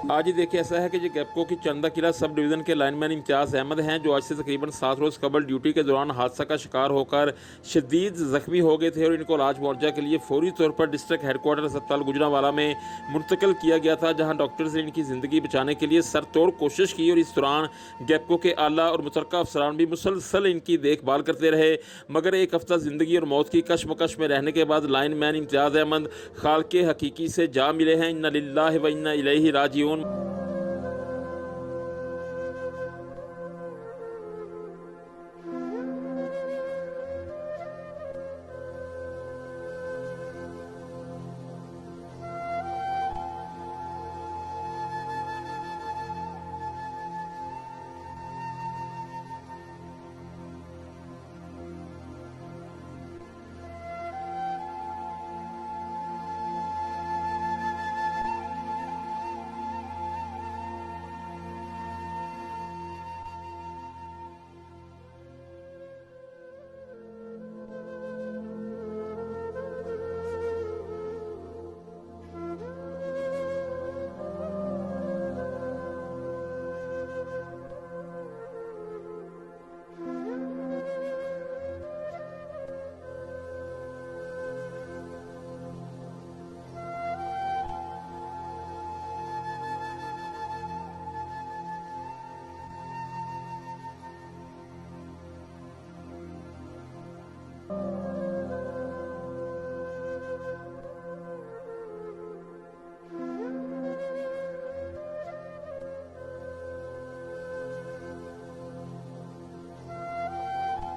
आज ही देखिए ऐसा है कि जो गैपको की चंदा किला सब डिवीज़न के लाइनमैन इम्तियाज़ अहमद हैं, जो आज से तकरीबन 7 रोज़ कबल ड्यूटी के दौरान हादसा का शिकार होकर शदीद ज़ख्मी हो गए थे और इनको इलाज मुआवजा के लिए फौरी तौर पर डिस्ट्रिक्ट हेडक्वार्टर अस्पताल गुजरांवाला में मुंतकिल किया गया था, जहां डॉक्टर्स ने इनकी ज़िंदगी बचाने के लिए सरतोड़ कोशिश की और इस दौरान गैपको के आला और मुतलका अफसरान भी मुसलसल इनकी देखभाल करते रहे। मगर एक हफ्ता ज़िंदगी और मौत की कशमकश में रहने के बाद लाइनमैन इम्तियाज़ अहमद खालके हकीकी से जा मिले हैं। इन्ना लिल्लाहि व इन्ना इलैहि राजिऊन।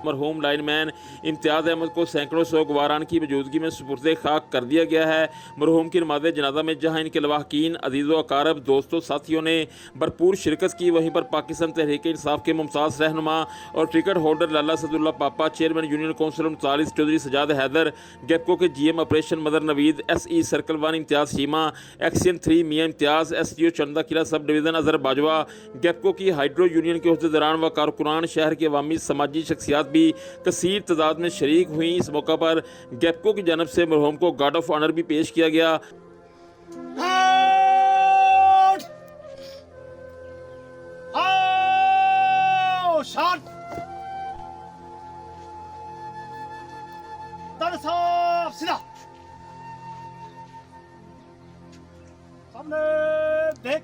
मरहूम लाइनमैन इम्तियाज़ अहमद को सैकड़ों सोगवारान की मौजूदगी में सुपुर्द खाक कर दिया गया है। मरहूम की नमाज़ जनाजा में जहाँ इनके लवाहकीन, अजीज़ व अकारब, दोस्तों, साथियों ने भरपूर शिरकत की, वहीं पर पाकिस्तान तहरीक इंसाफ के मुमताज़ रहनुमा और टिकट होल्डर लाला सदुल्ला पापा, chairman union council 39 Chaudhry Sajjad Haider, गैपको के GM ऑपरेशन मदर नवीद, SE सर्कल 1 इम्तियाज़ शीमा, एक्शन 3 मियाँ इम्तियाज़, SDO चंदा किला सब डिवीज़न अजहर बाजवा, गैपको की हाइड्रो यूनियन के अहदेदारान व कारकुनान, शहर के अवामी समाजी शख्सियात भी कसीर तादाद में शरीक हुई। इस मौका पर गैपको की जानब से मरहूम को गार्ड ऑफ ऑनर भी पेश किया गया। सामने देख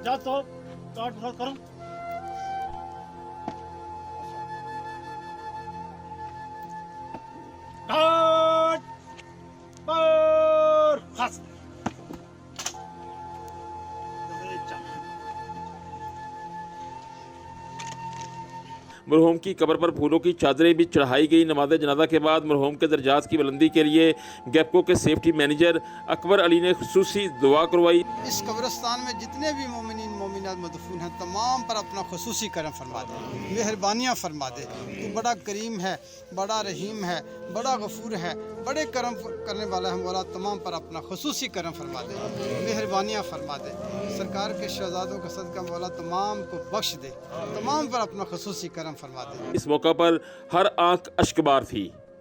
जा तो करो। मरहूम की कब्र पर फूलों की चादरें भी चढ़ाई गई। नमाज जनाजा के बाद मरहूम के दर्जात की बुलंदी के लिए गैपको के सेफ्टी मैनेजर अकबर अली ने खुसूसी दुआ करवाई। इस कब्रिस्तान में जितने भी मोमिनीन मोमिनात मदफून हैं तमाम पर अपना खुसूसी करम फरमा दे, मेहरबानियाँ फरमा दे। तू बड़ा करीम है, बड़ा रहीम है, बड़ा गफूर है, बड़े करम करने वाला है मौला। तमाम पर अपना खुसूसी करम फरमा दे, मेहरबानियाँ फरमा दे। सरकार के शहजादों का सदका मौला तमाम को बख्श दे, तमाम पर अपना खुसूसी करम फरमा दे। इस मौका पर हर आंख अश्कबार थी।